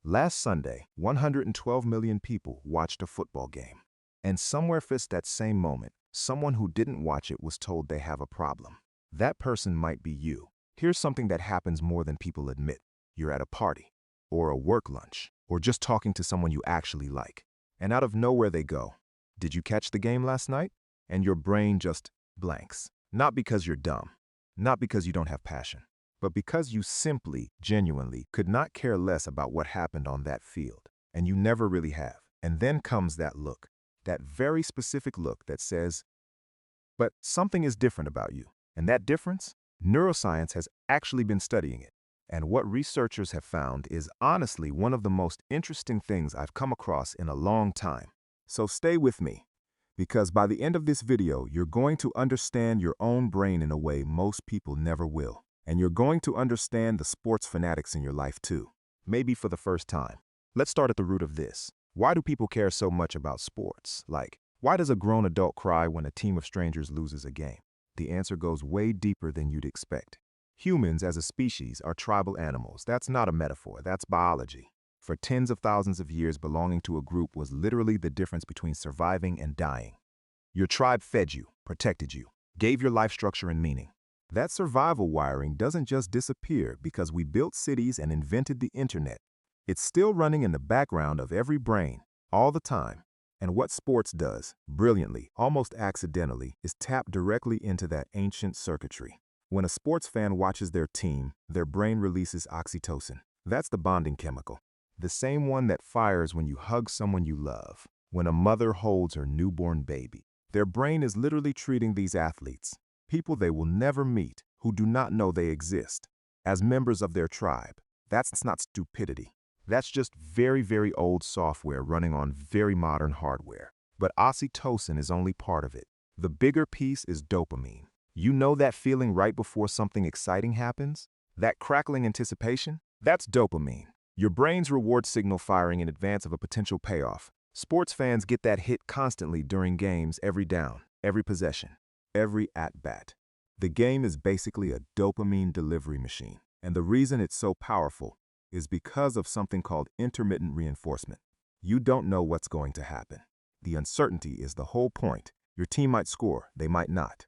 Last Sunday, 112 million people watched a football game. And somewhere fist that same moment, someone who didn't watch it was told they have a problem. That person might be you. Here's something that happens more than people admit. You're at a party, or a work lunch, or just talking to someone you actually like. And out of nowhere they go, "Did you catch the game last night?" And your brain just blanks. Not because you're dumb, not because you don't have passion, but because you simply, genuinely could not care less about what happened on that field. And you never really have. And then comes that look, that very specific look that says, but something is different about you. And that difference? Neuroscience has actually been studying it. And what researchers have found is honestly one of the most interesting things I've come across in a long time. So stay with me, because by the end of this video, you're going to understand your own brain in a way most people never will. And you're going to understand the sports fanatics in your life too, maybe for the first time. Let's start at the root of this. Why do people care so much about sports? Like, why does a grown adult cry when a team of strangers loses a game? The answer goes way deeper than you'd expect. Humans as a species are tribal animals. That's not a metaphor, that's biology. For tens of thousands of years, belonging to a group was literally the difference between surviving and dying. Your tribe fed you, protected you, gave your life structure and meaning. That survival wiring doesn't just disappear because we built cities and invented the internet. It's still running in the background of every brain, all the time. And what sports does, brilliantly, almost accidentally, is tap directly into that ancient circuitry. When a sports fan watches their team, their brain releases oxytocin. That's the bonding chemical. The same one that fires when you hug someone you love, when a mother holds her newborn baby. Their brain is literally treating these athletes, people they will never meet, who do not know they exist, as members of their tribe. That's not stupidity. That's just very, very old software running on very modern hardware. But oxytocin is only part of it. The bigger piece is dopamine. You know that feeling right before something exciting happens? That crackling anticipation? That's dopamine. Your brain's reward signal firing in advance of a potential payoff. Sports fans get that hit constantly during games, every down, every possession, every at-bat. The game is basically a dopamine delivery machine. And the reason it's so powerful is because of something called intermittent reinforcement. You don't know what's going to happen. The uncertainty is the whole point. Your team might score, they might not.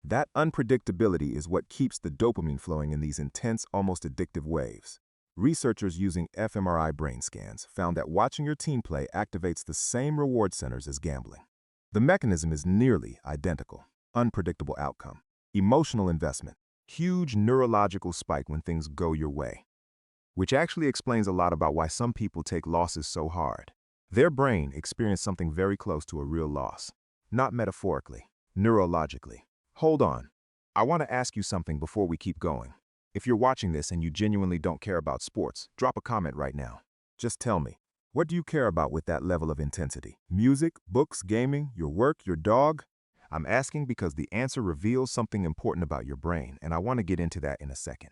That unpredictability is what keeps the dopamine flowing in these intense, almost addictive waves. Researchers using fMRI brain scans found that watching your team play activates the same reward centers as gambling. The mechanism is nearly identical. Unpredictable outcome, emotional investment, huge neurological spike when things go your way. Which actually explains a lot about why some people take losses so hard. Their brain experienced something very close to a real loss. Not metaphorically, neurologically. Hold on. I want to ask you something before we keep going. If you're watching this and you genuinely don't care about sports, drop a comment right now. Just tell me, what do you care about with that level of intensity? Music, books, gaming, your work, your dog? I'm asking because the answer reveals something important about your brain, and I want to get into that in a second.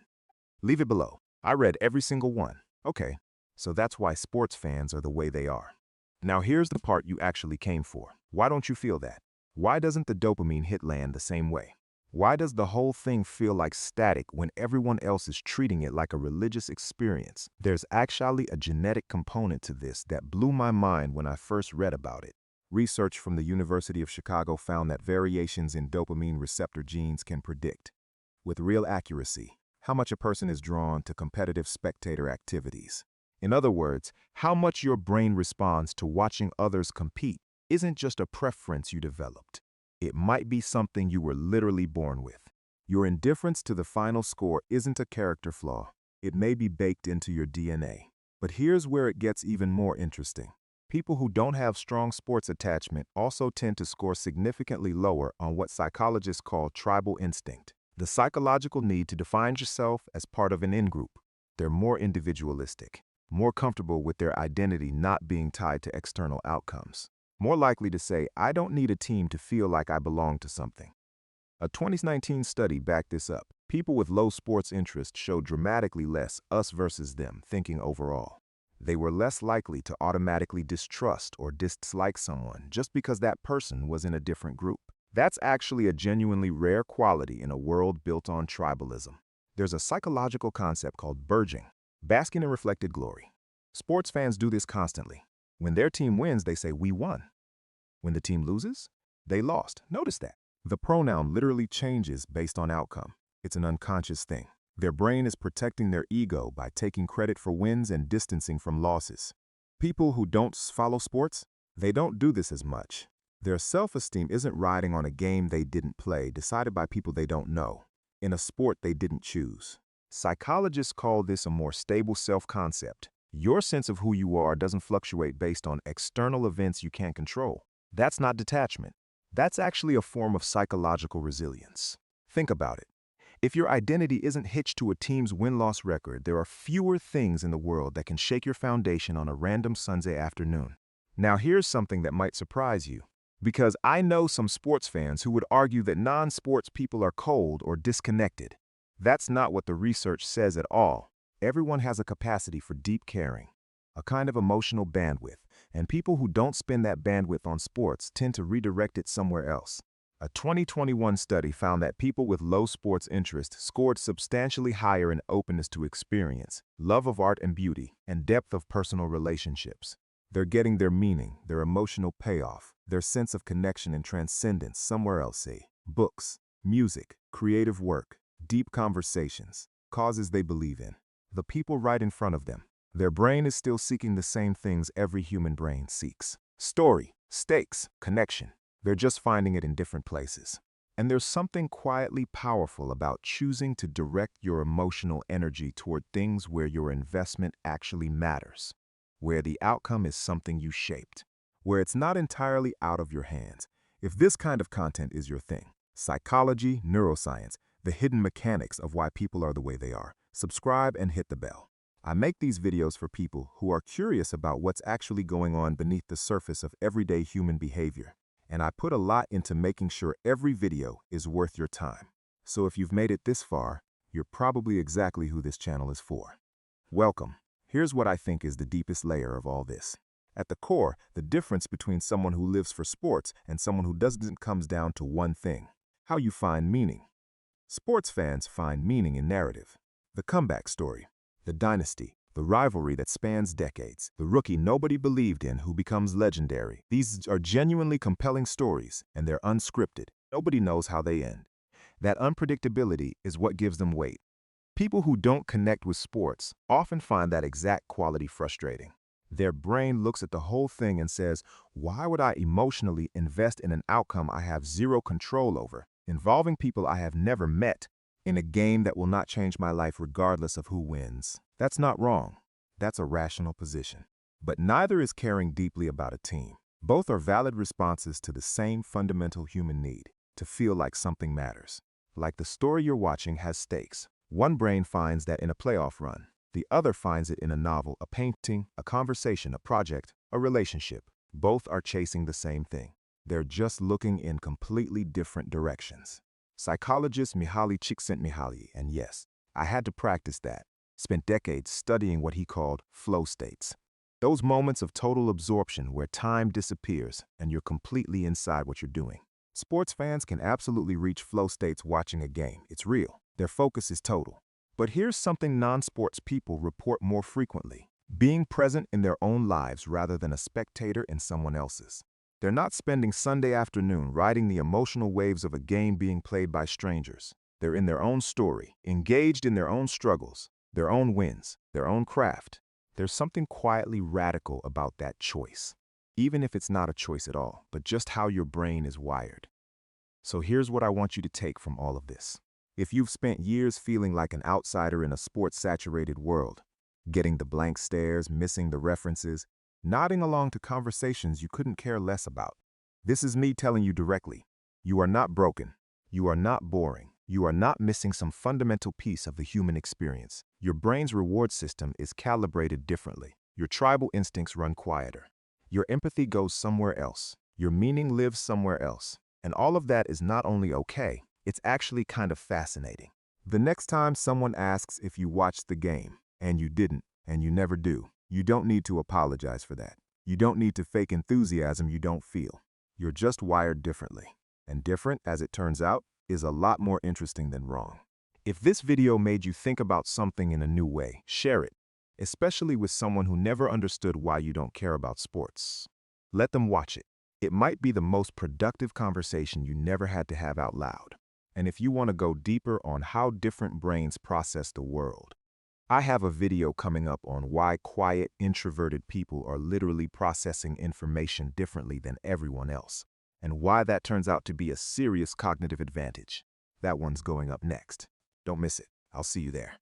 Leave it below. I read every single one. Okay, so that's why sports fans are the way they are. Now here's the part you actually came for. Why don't you feel that? Why doesn't the dopamine hit land the same way? Why does the whole thing feel like static when everyone else is treating it like a religious experience? There's actually a genetic component to this that blew my mind when I first read about it. Research from the University of Chicago found that variations in dopamine receptor genes can predict, with real accuracy, how much a person is drawn to competitive spectator activities. In other words, how much your brain responds to watching others compete isn't just a preference you developed. It might be something you were literally born with. Your indifference to the final score isn't a character flaw. It may be baked into your DNA. But here's where it gets even more interesting. People who don't have strong sports attachment also tend to score significantly lower on what psychologists call tribal instinct. The psychological need to define yourself as part of an in-group. They're more individualistic, more comfortable with their identity not being tied to external outcomes. More likely to say, I don't need a team to feel like I belong to something. A 2019 study backed this up. People with low sports interest showed dramatically less us versus them thinking overall. They were less likely to automatically distrust or dislike someone just because that person was in a different group. That's actually a genuinely rare quality in a world built on tribalism. There's a psychological concept called BIRGing, basking in reflected glory. Sports fans do this constantly. When their team wins, they say, "We won." When the team loses, "They lost." Notice that. The pronoun literally changes based on outcome. It's an unconscious thing. Their brain is protecting their ego by taking credit for wins and distancing from losses. People who don't follow sports, they don't do this as much. Their self-esteem isn't riding on a game they didn't play, decided by people they don't know, in a sport they didn't choose. Psychologists call this a more stable self-concept. Your sense of who you are doesn't fluctuate based on external events you can't control. That's not detachment. That's actually a form of psychological resilience. Think about it. If your identity isn't hitched to a team's win-loss record, there are fewer things in the world that can shake your foundation on a random Sunday afternoon. Now here's something that might surprise you, because I know some sports fans who would argue that non-sports people are cold or disconnected. That's not what the research says at all. Everyone has a capacity for deep caring, a kind of emotional bandwidth, and people who don't spend that bandwidth on sports tend to redirect it somewhere else. A 2021 study found that people with low sports interest scored substantially higher in openness to experience, love of art and beauty, and depth of personal relationships. They're getting their meaning, their emotional payoff, their sense of connection and transcendence somewhere else, say, books, music, creative work, deep conversations, causes they believe in, the people right in front of them. Their brain is still seeking the same things every human brain seeks: story, stakes, connection. They're just finding it in different places. And there's something quietly powerful about choosing to direct your emotional energy toward things where your investment actually matters, where the outcome is something you shaped, where it's not entirely out of your hands. If this kind of content is your thing, psychology, neuroscience, the hidden mechanics of why people are the way they are, subscribe and hit the bell. I make these videos for people who are curious about what's actually going on beneath the surface of everyday human behavior. And I put a lot into making sure every video is worth your time. So if you've made it this far, you're probably exactly who this channel is for. Welcome. Here's what I think is the deepest layer of all this. At the core, the difference between someone who lives for sports and someone who doesn't comes down to one thing: how you find meaning. Sports fans find meaning in narrative. The comeback story, the dynasty, the rivalry that spans decades, the rookie nobody believed in who becomes legendary. These are genuinely compelling stories, and they're unscripted. Nobody knows how they end. That unpredictability is what gives them weight. People who don't connect with sports often find that exact quality frustrating. Their brain looks at the whole thing and says, "Why would I emotionally invest in an outcome I have zero control over, involving people I have never met, in a game that will not change my life regardless of who wins?" That's not wrong. That's a rational position. But neither is caring deeply about a team. Both are valid responses to the same fundamental human need: to feel like something matters. Like the story you're watching has stakes. One brain finds that in a playoff run. The other finds it in a novel, a painting, a conversation, a project, a relationship. Both are chasing the same thing. They're just looking in completely different directions. Psychologist Mihaly Csikszentmihalyi, and yes, I had to practice that, spent decades studying what he called flow states. Those moments of total absorption where time disappears and you're completely inside what you're doing. Sports fans can absolutely reach flow states watching a game. It's real. Their focus is total. But here's something non-sports people report more frequently: being present in their own lives rather than a spectator in someone else's. They're not spending Sunday afternoon riding the emotional waves of a game being played by strangers. They're in their own story, engaged in their own struggles, their own wins, their own craft. There's something quietly radical about that choice, even if it's not a choice at all, but just how your brain is wired. So here's what I want you to take from all of this. If you've spent years feeling like an outsider in a sports-saturated world, getting the blank stares, missing the references, nodding along to conversations you couldn't care less about, this is me telling you directly: you are not broken. You are not boring. You are not missing some fundamental piece of the human experience. Your brain's reward system is calibrated differently. Your tribal instincts run quieter. Your empathy goes somewhere else. Your meaning lives somewhere else. And all of that is not only okay, it's actually kind of fascinating. The next time someone asks if you watched the game, and you didn't, and you never do, you don't need to apologize for that. You don't need to fake enthusiasm you don't feel. You're just wired differently. And different, as it turns out, is a lot more interesting than wrong. If this video made you think about something in a new way, share it. especially with someone who never understood why you don't care about sports. Let them watch it. It might be the most productive conversation you never had to have out loud. And if you want to go deeper on how different brains process the world, I have a video coming up on why quiet, introverted people are literally processing information differently than everyone else, and why that turns out to be a serious cognitive advantage. That one's going up next. Don't miss it. I'll see you there.